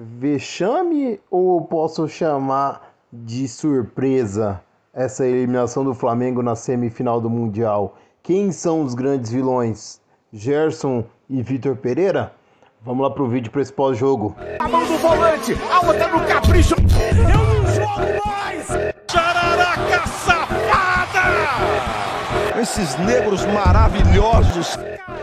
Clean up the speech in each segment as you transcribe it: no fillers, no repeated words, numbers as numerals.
Vexame ou posso chamar de surpresa essa eliminação do Flamengo na semifinal do Mundial? Quem são os grandes vilões? Gerson e Vitor Pereira? Vamos lá pro vídeo para esse pós-jogo. A mão do volante, a outra no capricho. Eu não jogo mais! Jararaca safada! Esses negros maravilhosos.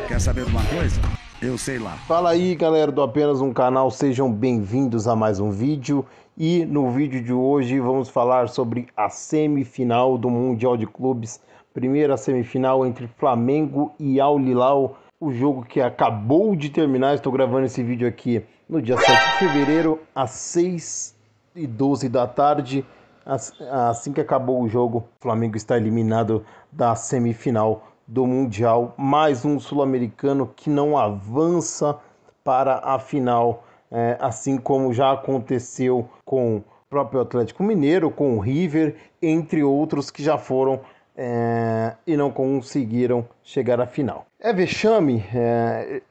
Quer saber de uma coisa? Eu sei lá. Fala aí, galera do Apenas um Canal, sejam bem-vindos a mais um vídeo. E no vídeo de hoje vamos falar sobre a semifinal do Mundial de Clubes. Primeira semifinal entre Flamengo e Al Hilal. O jogo que acabou de terminar, estou gravando esse vídeo aqui no dia 7 de fevereiro, às 6h12 da tarde. Assim que acabou o jogo, o Flamengo está eliminado da semifinal do Mundial. Mais um sul-americano que não avança para a final, assim como já aconteceu com o próprio Atlético Mineiro, com o River, entre outros que já foram e não conseguiram chegar à final. É vexame?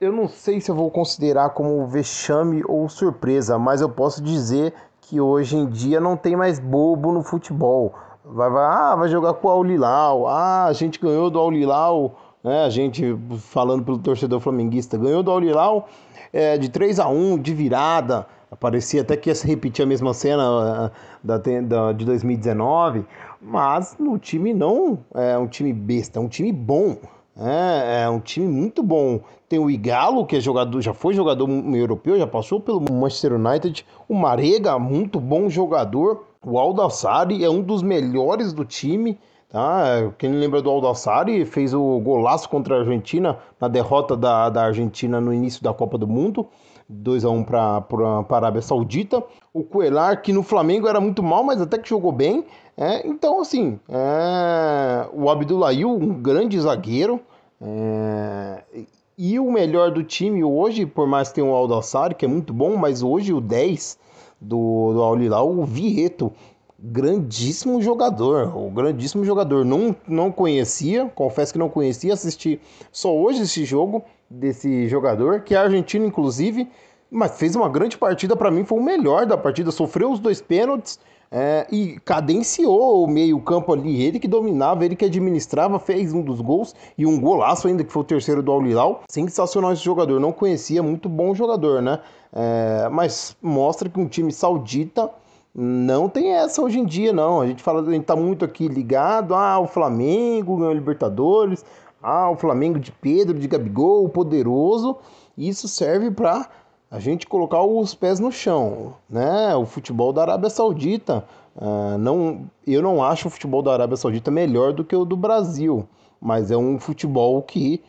Eu não sei se eu vou considerar como vexame ou surpresa, mas eu posso dizer que hoje em dia não tem mais bobo no futebol. Vai jogar com o Al Hilal. A gente ganhou do Al Hilal, né? A gente, falando pelo torcedor flamenguista, ganhou do Al Hilal de 3-1, de virada. Parecia até que ia se repetir a mesma cena de 2019, mas no time não é um time besta, é um time bom. É um time muito bom. Tem o Igalo, que é jogador, já foi jogador europeu, já passou pelo Manchester United. O Marega, muito bom jogador. O Aldalsari é um dos melhores do time. Tá? Quem lembra do Aldalsari, fez o golaço contra a Argentina na derrota da Argentina no início da Copa do Mundo. 2-1 para a Arábia Saudita. O Cuéllar, que no Flamengo era muito mal, mas até que jogou bem. Então, assim, o Abdoulaye, um grande zagueiro. E o melhor do time hoje, por mais que tenha o Aldalsari, que é muito bom, mas hoje o 10 do Al Hilal, o Vieto, grandíssimo jogador. Não conhecia, confesso que não conhecia, assisti só hoje esse jogo desse jogador, que é argentino inclusive, mas fez uma grande partida. Para mim foi o melhor da partida, sofreu os 2 pênaltis e cadenciou o meio campo ali, ele que dominava, ele que administrava, fez um dos gols e um golaço ainda, que foi o terceiro do Al Hilal. Sensacional esse jogador, não conhecia, muito bom jogador, né? Mas mostra que um time saudita não tem essa hoje em dia, não. A gente tá muito aqui ligado, o Flamengo ganhou Libertadores, o Flamengo de Pedro, de Gabigol, poderoso. Isso serve para a gente colocar os pés no chão, né? O futebol da Arábia Saudita, eu não acho o futebol da Arábia Saudita melhor do que o do Brasil, mas é um futebol que,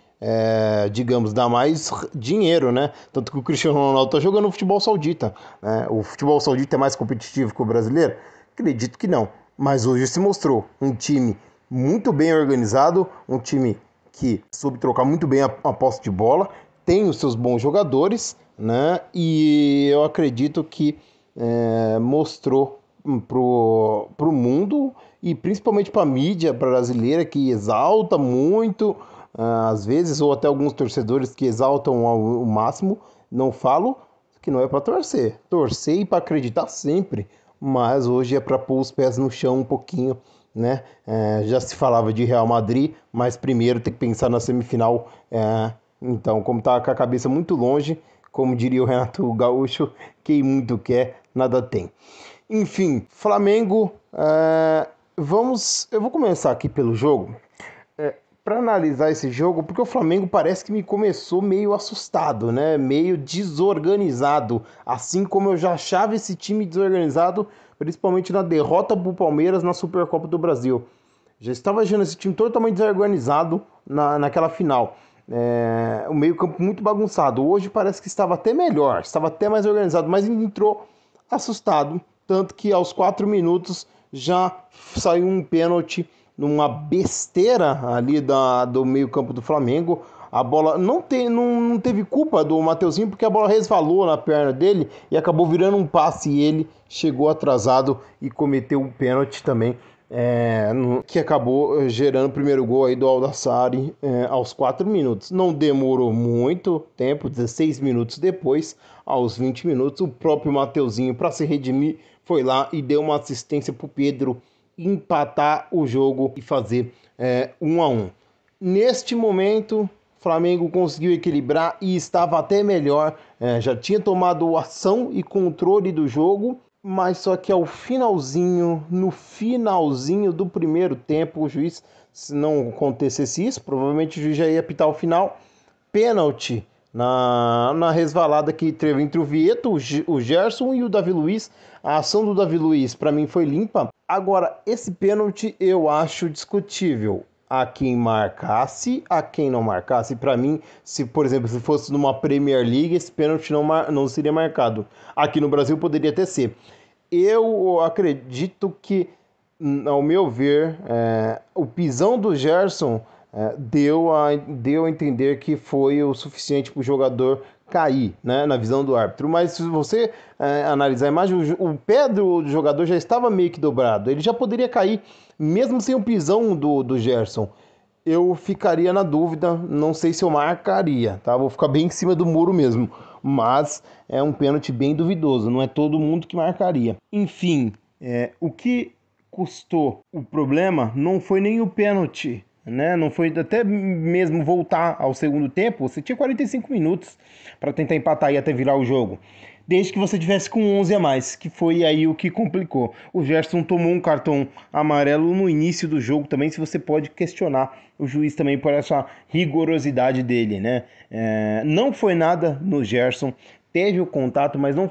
digamos, dá mais dinheiro, né? Tanto que o Cristiano Ronaldo tá jogando no futebol saudita, né? O futebol saudita é mais competitivo que o brasileiro? Acredito que não, mas hoje se mostrou um time muito bem organizado, um time que soube trocar muito bem a posse de bola, tem os seus bons jogadores, né? E eu acredito que mostrou pro mundo e principalmente para a mídia brasileira, que exalta muito, às vezes, ou até alguns torcedores que exaltam ao máximo. Não falo que não é para torcer e para acreditar sempre, mas hoje é para pôr os pés no chão um pouquinho, né? Já se falava de Real Madrid, mas primeiro tem que pensar na semifinal. Então, como tá com a cabeça muito longe, como diria o Renato Gaúcho, quem muito quer, nada tem. Enfim, Flamengo, eu vou começar aqui pelo jogo, para analisar esse jogo, porque o Flamengo parece que me começou meio assustado, né? Meio desorganizado, assim como eu já achava esse time desorganizado, principalmente na derrota para o Palmeiras na Supercopa do Brasil. Já estava achando esse time totalmente desorganizado naquela final. O meio campo muito bagunçado. Hoje parece que estava até melhor, estava até mais organizado, mas entrou assustado, tanto que aos 4 minutos já saiu um pênalti numa besteira ali do meio campo do Flamengo. A bola não teve culpa do Mateuzinho, porque a bola resvalou na perna dele e acabou virando um passe, e ele chegou atrasado e cometeu um pênalti também. que acabou gerando o primeiro gol aí do Aldassari aos 4 minutos. Não demorou muito tempo, 16 minutos depois, aos 20 minutos, o próprio Mateuzinho, para se redimir, foi lá e deu uma assistência para o Pedro empatar o jogo e fazer 1-1. Neste momento, o Flamengo conseguiu equilibrar e estava até melhor, já tinha tomado ação e controle do jogo, mas só que no finalzinho do primeiro tempo, o juiz, se não acontecesse isso, provavelmente o juiz já ia apitar o final, pênalti na resvalada que teve entre o Vieto, o Gerson e o Davi Luiz. A ação do Davi Luiz, para mim, foi limpa. Agora, esse pênalti eu acho discutível. A quem marcasse, a quem não marcasse. Para mim, se, por exemplo, se fosse numa Premier League, esse pênalti não seria marcado. Aqui no Brasil poderia até ser. Eu acredito que, ao meu ver, o pisão do Gerson deu a entender que foi o suficiente para o jogador cair, né, na visão do árbitro. Mas se você analisar a imagem, o pé do jogador já estava meio que dobrado. Ele já poderia cair, mesmo sem o pisão do Gerson. Eu ficaria na dúvida, não sei se eu marcaria, tá? Vou ficar bem em cima do muro mesmo. Mas é um pênalti bem duvidoso, não é todo mundo que marcaria. Enfim, o que custou o problema não foi nem o pênalti, né? Não foi até mesmo voltar ao segundo tempo. Você tinha 45 minutos para tentar empatar e até virar o jogo, desde que você tivesse com 11 a mais, que foi aí o que complicou. O Gerson tomou um cartão amarelo no início do jogo também, se você pode questionar o juiz também por essa rigorosidade dele, né? Não foi nada no Gerson, teve o contato, mas não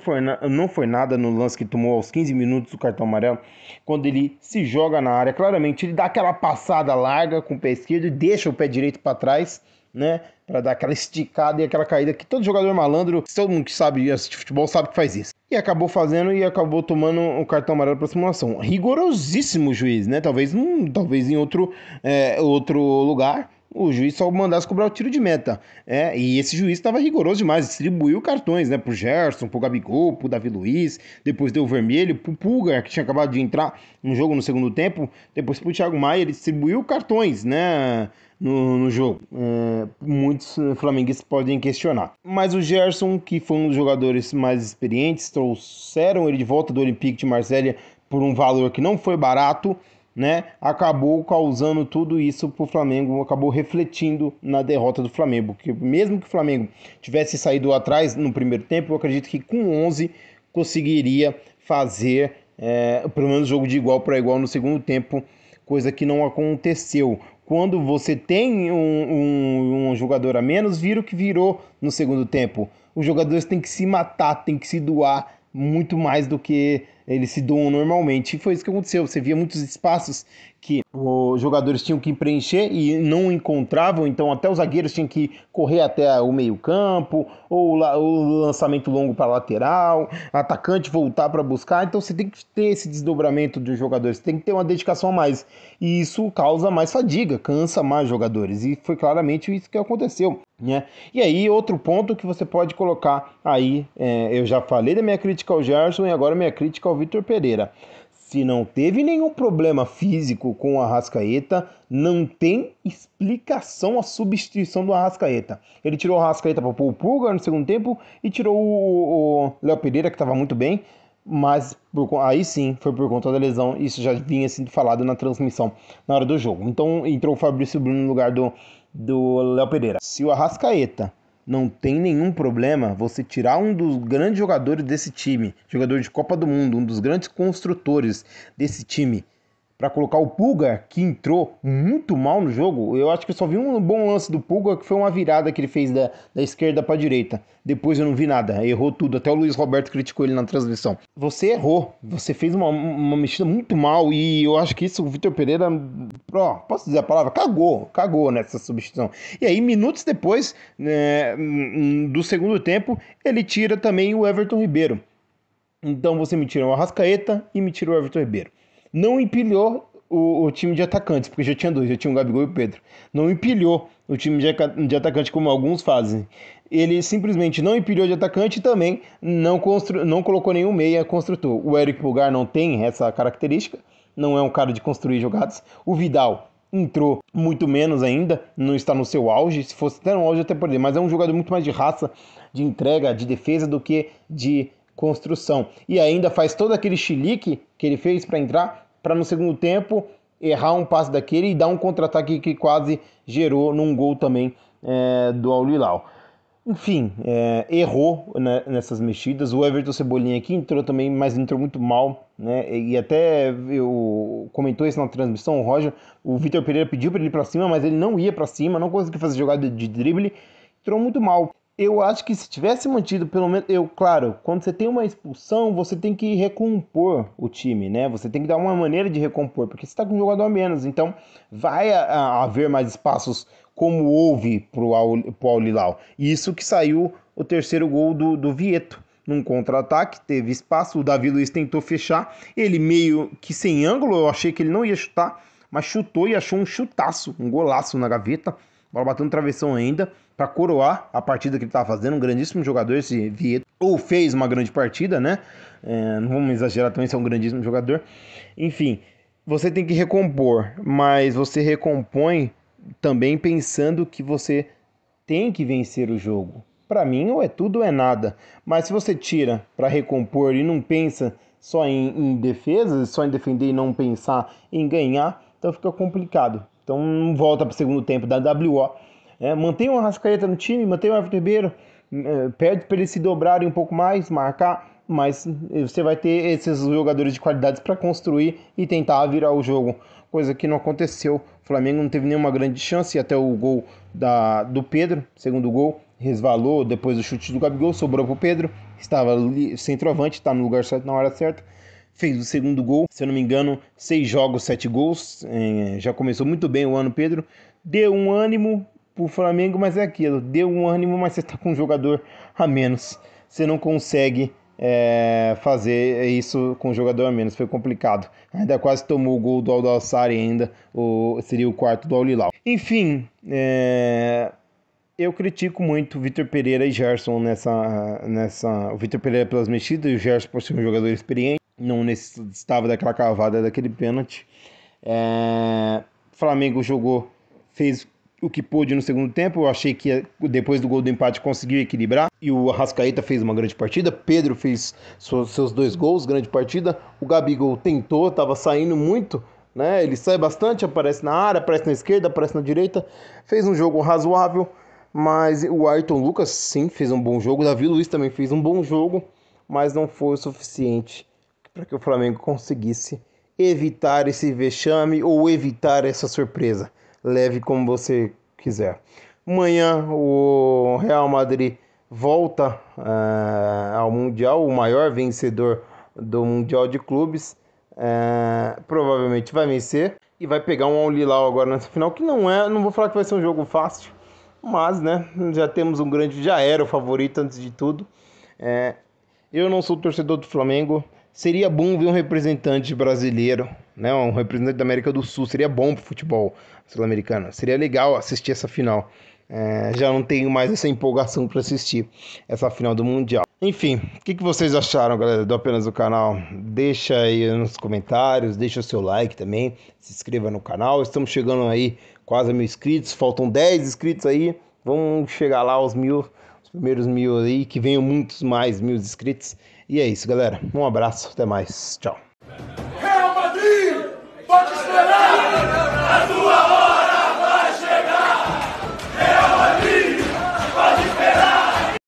foi nada no lance que tomou aos 15 minutos do cartão amarelo, quando ele se joga na área. Claramente ele dá aquela passada larga com o pé esquerdo e deixa o pé direito para trás, né, para dar aquela esticada e aquela caída que todo jogador malandro, todo mundo que sabe assistir futebol sabe que faz isso. E acabou fazendo e acabou tomando o cartão amarelo para simulação. Rigorosíssimo o juiz, né? Talvez em outro lugar o juiz só mandasse cobrar o tiro de meta. E esse juiz estava rigoroso demais, distribuiu cartões, né, pro Gerson, pro Gabigol, pro Davi Luiz, depois deu vermelho, pro Pulgar, que tinha acabado de entrar no jogo no segundo tempo, depois pro Thiago Maia, ele distribuiu cartões, né, no jogo. Muitos flamenguistas podem questionar. Mas o Gerson, que foi um dos jogadores mais experientes, trouxeram ele de volta do Olympique de Marselha por um valor que não foi barato, né, acabou causando tudo isso para o Flamengo, acabou refletindo na derrota do Flamengo, porque mesmo que o Flamengo tivesse saído atrás no primeiro tempo, eu acredito que com 11 conseguiria fazer pelo menos jogo de igual para igual no segundo tempo, coisa que não aconteceu. Quando você tem um jogador a menos, vira o que virou no segundo tempo. Os jogadores têm que se matar, têm que se doar muito mais do que eles se doam normalmente. E foi isso que aconteceu. Você via muitos espaços que os jogadores tinham que preencher e não encontravam, então até os zagueiros tinham que correr até o meio-campo, ou o lançamento longo para a lateral, atacante voltar para buscar. Então você tem que ter esse desdobramento dos jogadores, tem que ter uma dedicação a mais. E isso causa mais fadiga, cansa mais jogadores. E foi claramente isso que aconteceu, né? E aí, outro ponto que você pode colocar aí, eu já falei da minha crítica ao Gerson e agora minha crítica ao Vitor Pereira. Se não teve nenhum problema físico com o Arrascaeta, não tem explicação a substituição do Arrascaeta. Ele tirou o Arrascaeta para pôr o Pulgar no segundo tempo e tirou o Léo Pereira, que estava muito bem, mas aí sim foi por conta da lesão. Isso já vinha sendo falado na transmissão na hora do jogo. Então entrou o Fabrício Bruno no lugar do Léo Pereira. Se o Arrascaeta não tem nenhum problema você tirar um dos grandes jogadores desse time, jogador de Copa do Mundo, um dos grandes construtores desse time, para colocar o Pulgar, que entrou muito mal no jogo. Eu acho que eu só vi um bom lance do Pulgar, que foi uma virada que ele fez da esquerda para a direita. Depois eu não vi nada, errou tudo. Até o Luiz Roberto criticou ele na transmissão. Você errou, você fez uma mexida muito mal e eu acho que isso o Vitor Pereira, posso dizer a palavra? Cagou nessa substituição. E aí, minutos depois do segundo tempo, ele tira também o Everton Ribeiro. Então você me tira o Arrascaeta e me tira o Everton Ribeiro. Não empilhou o time de atacantes, porque já tinha dois, já tinha o Gabigol e o Pedro. Não empilhou o time de atacante como alguns fazem. Ele simplesmente não empilhou de atacante e também não colocou nenhum meia construtor. O Eric Pulgar não tem essa característica, não é um cara de construir jogadas. O Vidal entrou muito menos ainda, não está no seu auge, se fosse até no auge até poderia, mas é um jogador muito mais de raça, de entrega, de defesa do que de construção. E ainda faz todo aquele chilique que ele fez para entrar, para no segundo tempo errar um passe daquele e dar um contra-ataque que quase gerou num gol também do Al Hilal. Enfim, errou, né, nessas mexidas. O Everton Cebolinha aqui entrou também, mas entrou muito mal, né? E até comentou isso na transmissão, o Roger. O Vitor Pereira pediu para ele ir para cima, mas ele não ia para cima, não conseguiu fazer jogada de drible, entrou muito mal. Eu acho que se tivesse mantido, pelo menos, claro, quando você tem uma expulsão, você tem que recompor o time, né? Você tem que dar uma maneira de recompor, porque você está com um jogador a menos, então vai haver mais espaços como houve pro Al Hilal. Isso que saiu o terceiro gol do Vieto, num contra-ataque, teve espaço, o Davi Luiz tentou fechar, ele meio que sem ângulo, eu achei que ele não ia chutar, mas chutou e achou um chutaço, um golaço na gaveta, a bola bateu no travessão ainda, para coroar a partida que ele estava fazendo, um grandíssimo jogador esse Vieto, ou fez uma grande partida, né? Não vamos exagerar também, se é um grandíssimo jogador. Enfim, você tem que recompor, mas você recompõe também pensando que você tem que vencer o jogo. Para mim, ou é tudo ou é nada. Mas se você tira para recompor e não pensa só em defesa, só em defender e não pensar em ganhar, então fica complicado. Então volta para o segundo tempo da WO. Mantém o Arrascaeta no time, mantém o Everton Ribeiro, pede para eles se dobrarem um pouco mais, marcar, mas você vai ter esses jogadores de qualidades para construir e tentar virar o jogo, coisa que não aconteceu. O Flamengo não teve nenhuma grande chance, até o gol do Pedro, segundo gol, resvalou depois do chute do Gabigol, sobrou para o Pedro, estava centroavante, está no lugar certo na hora certa, fez o segundo gol, se eu não me engano, 6 jogos, 7 gols, já começou muito bem o ano, Pedro, deu um ânimo pro Flamengo, mas é aquilo, deu um ânimo, mas você tá com um jogador a menos, você não consegue fazer isso com um jogador a menos, foi complicado, ainda quase tomou o gol do Aldo Alçari ainda, seria o quarto do Al Hilal. Enfim, eu critico muito o Vitor Pereira e Gerson o Vitor Pereira pelas mexidas e o Gerson por ser um jogador experiente, não necessitava daquela cavada, daquele pênalti. Flamengo jogou, fez o que pôde no segundo tempo, eu achei que depois do gol do empate conseguiu equilibrar, e o Arrascaeta fez uma grande partida, Pedro fez seus 2 gols, grande partida, o Gabigol tentou, estava saindo muito, né? Ele sai bastante, aparece na área, aparece na esquerda, aparece na direita, fez um jogo razoável, mas o Ayrton Lucas sim fez um bom jogo, o Davi Luiz também fez um bom jogo, mas não foi o suficiente para que o Flamengo conseguisse evitar esse vexame ou evitar essa surpresa. Leve como você quiser. Amanhã o Real Madrid volta ao Mundial, o maior vencedor do Mundial de Clubes. Provavelmente vai vencer e vai pegar um Al Hilal agora nessa final, que não vou falar que vai ser um jogo fácil, mas né, já era o favorito antes de tudo. Eu não sou torcedor do Flamengo. Seria bom ver um representante brasileiro, né? Um representante da América do Sul. Seria bom para o futebol sul-americano. Seria legal assistir essa final. Já não tenho mais essa empolgação para assistir essa final do Mundial. Enfim, o que vocês acharam, galera, do Apenas do Canal? Deixa aí nos comentários, deixa o seu like também, se inscreva no canal. Estamos chegando aí quase a 1.000 inscritos, faltam 10 inscritos aí. Vamos chegar lá aos 1.000, os primeiros 1.000 aí, que venham muitos mais 1.000 inscritos. E é isso, galera. Um abraço, até mais. Tchau.